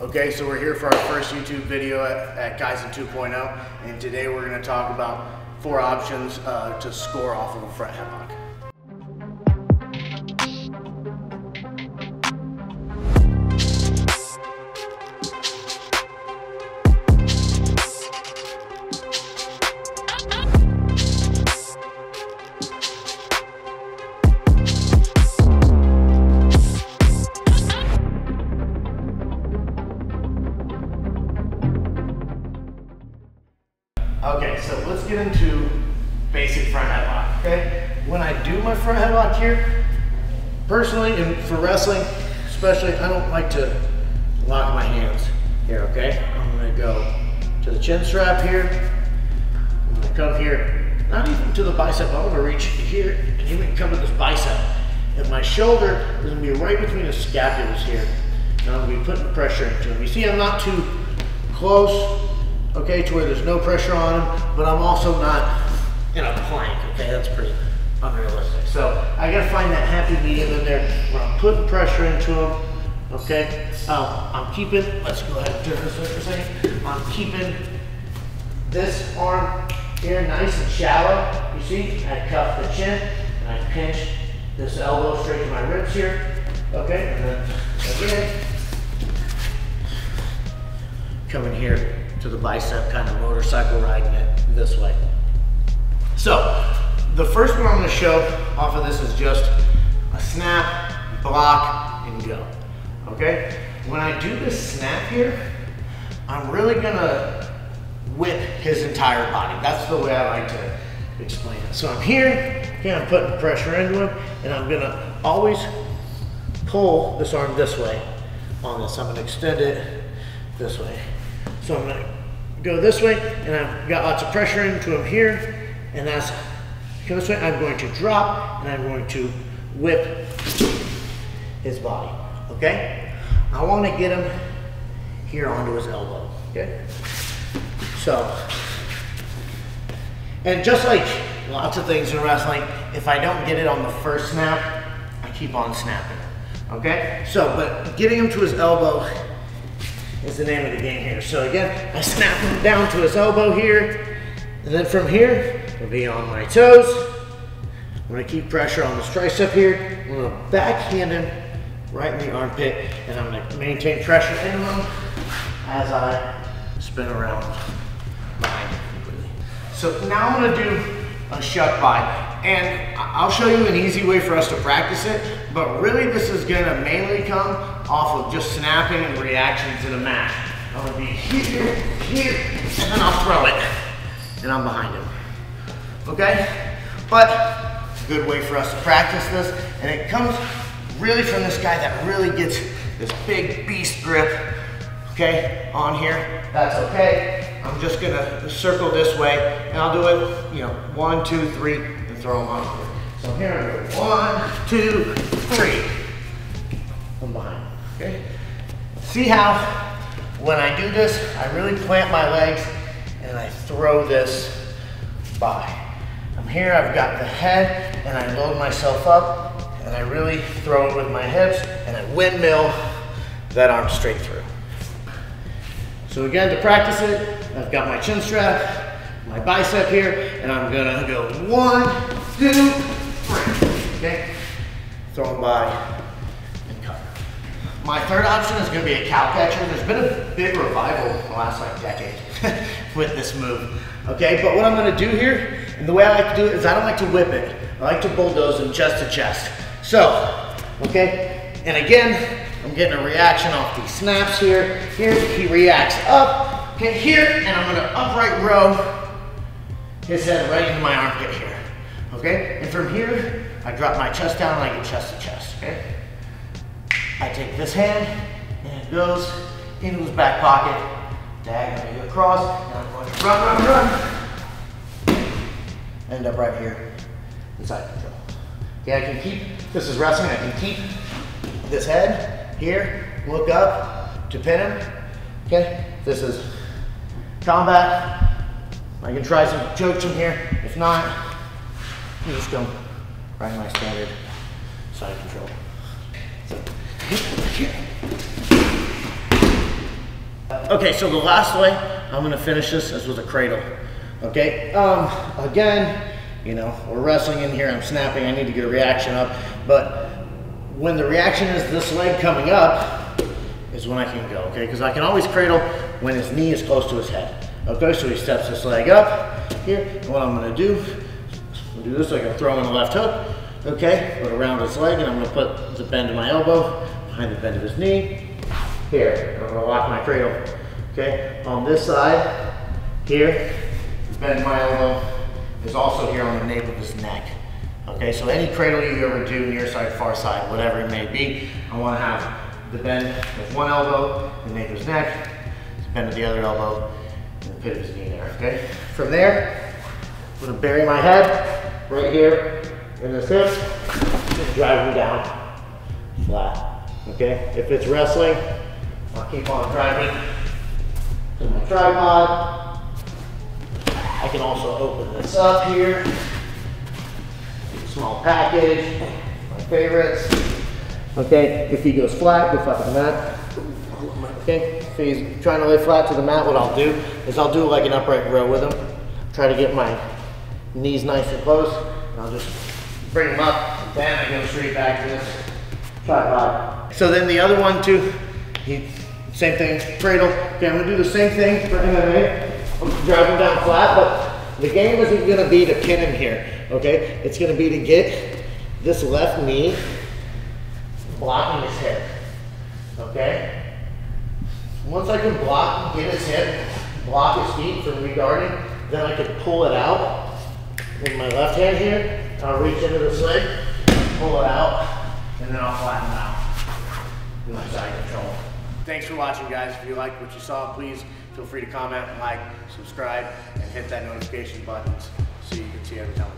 Okay, so we're here for our first YouTube video at Kaizen 2.0, and today we're going to talk about 4 options to score off of a front headlock. Okay, so let's get into basic front headlock, okay? When I do my front headlock here, personally, and for wrestling especially, I don't like to lock my hands here, okay? I'm gonna go to the chin strap here. I'm gonna come here, not even to the bicep, I'm gonna reach here and even come to this bicep. And my shoulder is gonna be right between the scapulas here. And I'm gonna be putting pressure into them. You see, I'm not too close, okay, to where there's no pressure on them, but I'm also not in a plank, okay? That's pretty unrealistic. So I gotta find that happy medium in there where I'm putting pressure into them, okay? I'm keeping, let's go ahead and turn this way for a second. I'm keeping this arm here nice and shallow. You see, I cuff the chin and I pinch this elbow straight to my ribs here, okay? And then again, coming here to the bicep, kind of motorcycle riding it this way. So the first one I'm going to show off of this is just a snap, block, and go. Okay? When I do this snap here, I'm really going to whip his entire body. That's the way I like to explain it. So I'm here, okay, I'm putting pressure into him, and I'm going to always pull this arm this way on this. I'm going to extend it this way. So I'm going to go this way, and I've got lots of pressure into him here, and as I go this way, I'm going to drop, and I'm going to whip his body, okay? I want to get him here onto his elbow, okay? So, and just like lots of things in wrestling, if I don't get it on the first snap, I keep on snapping, okay? So, but getting him to his elbow is the name of the game here. So again, I snap him down to his elbow here, and then from here, I'll be on my toes. I'm gonna keep pressure on this tricep here. I'm gonna backhand him right in the armpit, and I'm gonna maintain pressure in him as I spin around behind him completely. So now I'm gonna do a shuck by, and I'll show you an easy way for us to practice it, but really this is gonna mainly come off of just snapping and reactions in a match. I'm gonna be here, here, and then I'll throw it, and I'm behind him, okay? But a good way for us to practice this, and it comes really from this guy that really gets this big beast grip, okay, on here. That's okay. I'm just gonna circle this way, and I'll do it, you know, 1, 2, 3, and throw them on here. So here I go, 1, 2, 3. I'm behind, okay? See how when I do this, I really plant my legs and I throw this by. I'm here, I've got the head, and I load myself up, and I really throw it with my hips, and I windmill that arm straight through. So again, to practice it, I've got my chin strap, my bicep here, and I'm gonna go 1, 2, 3, okay? Throw them by and cut. My third option is gonna be a cow catcher. There's been a big revival in the last like decade with this move, okay? But what I'm gonna do here, and the way I like to do it is I don't like to whip it. I like to bulldoze him chest to chest. So, okay, and again, I'm getting a reaction off these snaps here. Here, he reacts up, okay, here, and I'm gonna upright row his head right into my armpit here, okay? And from here, I drop my chest down and I get chest to chest, okay? I take this hand, and it goes into his back pocket, diagonally across, and I'm going to run. End up right here, inside control. Okay, I can keep, this is wrestling, I can keep this head here, look up to pin him, okay? This is combat. I can try some chokes from here. If not, you just go right in my standard side control. So, here. Okay, so the last way I'm gonna finish this is with a cradle. Okay, again, you know, we're wrestling in here, I'm snapping, I need to get a reaction up, but when the reaction is this leg coming up, is when I can go, okay? Because I can always cradle when his knee is close to his head. Okay, so he steps this leg up here, and what I'm gonna do, I'll do this, I can throw in the left hook, okay, put around his leg, and I'm gonna put the bend of my elbow behind the bend of his knee. Here, I'm gonna lock my cradle, okay? On this side, here, the bend of my elbow is also here on the nape of his neck. Okay, so any cradle you ever do, near side, far side, whatever it may be, I wanna have the bend with one elbow, the nape of his neck, the bend of the other elbow, and the pit of his knee there, okay? From there, I'm gonna bury my head right here in this hip, just drive him down flat, okay? If it's wrestling, I'll keep on driving to my tripod. I can also open this up here. Small package, my favorites. Okay, if he goes flat, go flat to the mat. Okay, if he's trying to lay flat to the mat, what I'll do is I'll do like an upright row with him. Try to get my knees nice and close. And I'll just bring him up, and then I go straight back to this tripod. So then the other one too, same thing, cradle. Okay, I'm gonna do the same thing for MMA. I'm driving down flat, but the game isn't gonna be to pin him here, okay? It's gonna be to get this left knee blocking his hip, okay? Once I can block, get his hip, block his feet from re-guarding, then I can pull it out with my left hand here. I'll reach into this leg, pull it out, and then I'll flatten out with my side control. Thanks for watching, guys. If you liked what you saw, please feel free to comment, like, subscribe, and hit that notification button so you can see every time.